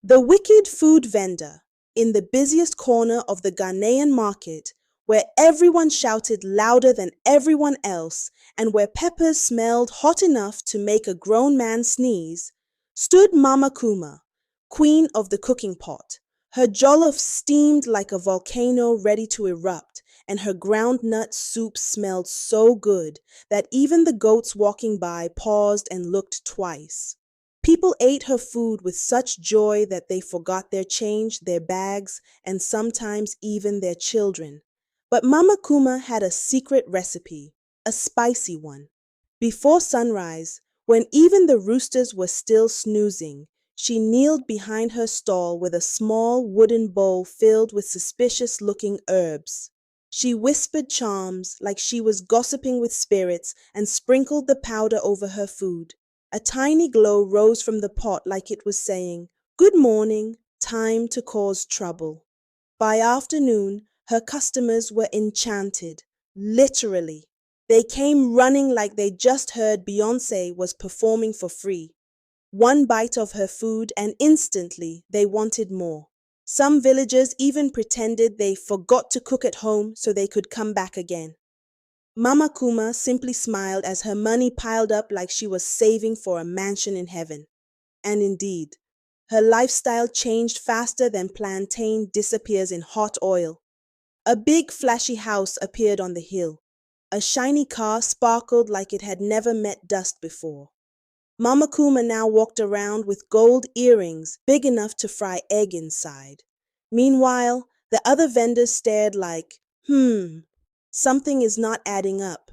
The wicked food vendor in the busiest corner of the Ghanaian market, where everyone shouted louder than everyone else and where peppers smelled hot enough to make a grown man sneeze, stood Mama Kuma, queen of the cooking pot. Her jollof steamed like a volcano ready to erupt, and her groundnut soup smelled so good that even the goats walking by paused and looked twice. People ate her food with such joy that they forgot their change, their bags, and sometimes even their children. But Mama Kuma had a secret recipe, a spicy one. Before sunrise, when even the roosters were still snoozing, she kneeled behind her stall with a small wooden bowl filled with suspicious-looking herbs. She whispered charms like she was gossiping with spirits and sprinkled the powder over her food. A tiny glow rose from the pot like it was saying, "Good morning, time to cause trouble." By afternoon, her customers were enchanted, literally. They came running like they just heard Beyoncé was performing for free. One bite of her food and instantly they wanted more. Some villagers even pretended they forgot to cook at home so they could come back again. Mama Kuma simply smiled as her money piled up like she was saving for a mansion in heaven. And indeed, her lifestyle changed faster than plantain disappears in hot oil. A big flashy house appeared on the hill. A shiny car sparkled like it had never met dust before. Mama Kuma now walked around with gold earrings big enough to fry egg inside. Meanwhile, the other vendors stared like, something is not adding up.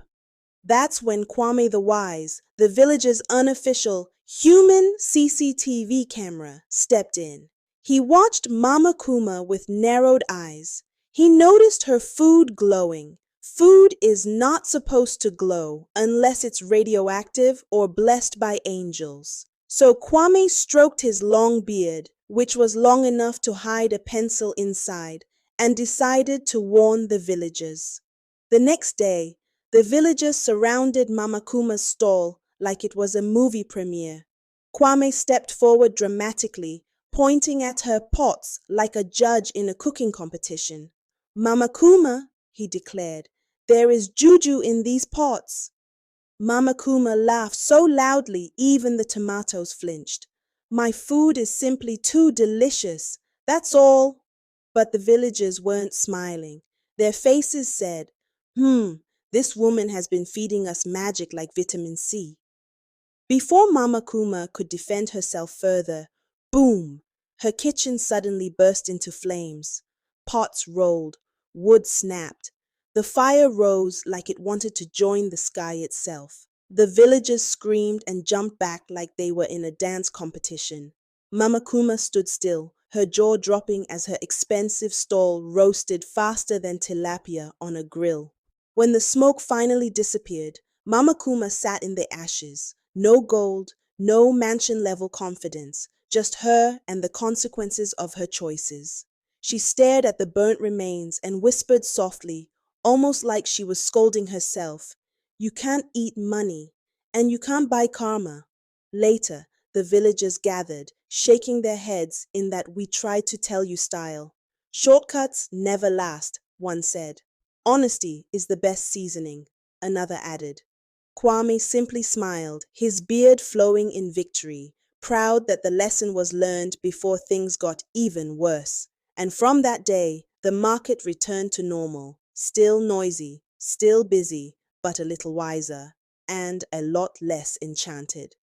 That's when Kwame the Wise, the village's unofficial human CCTV camera, stepped in. He watched Mama Kuma with narrowed eyes. He noticed her food glowing. Food is not supposed to glow unless it's radioactive or blessed by angels. So Kwame stroked his long beard, which was long enough to hide a pencil inside, and decided to warn the villagers. The next day, the villagers surrounded Mama Kuma's stall like it was a movie premiere. Kwame stepped forward dramatically, pointing at her pots like a judge in a cooking competition. "Mama Kuma," he declared, "there is juju in these pots." Mama Kuma laughed so loudly even the tomatoes flinched. "My food is simply too delicious, that's all." But the villagers weren't smiling. Their faces said, this woman has been feeding us magic like vitamin C. Before Mama Kuma could defend herself further, boom! Her kitchen suddenly burst into flames. Pots rolled, wood snapped. The fire rose like it wanted to join the sky itself. The villagers screamed and jumped back like they were in a dance competition. Mama Kuma stood still, her jaw dropping as her expensive stall roasted faster than tilapia on a grill. When the smoke finally disappeared, Mama Kuma sat in the ashes. No gold, no mansion-level confidence, just her and the consequences of her choices. She stared at the burnt remains and whispered softly, almost like she was scolding herself, "You can't eat money, and you can't buy karma." Later, the villagers gathered, shaking their heads in that "we tried to tell you" style. "Shortcuts never last," one said. "Honesty is the best seasoning," another added. Kwame simply smiled, his beard flowing in victory, proud that the lesson was learned before things got even worse. And from that day, the market returned to normal, still noisy, still busy, but a little wiser, and a lot less enchanted.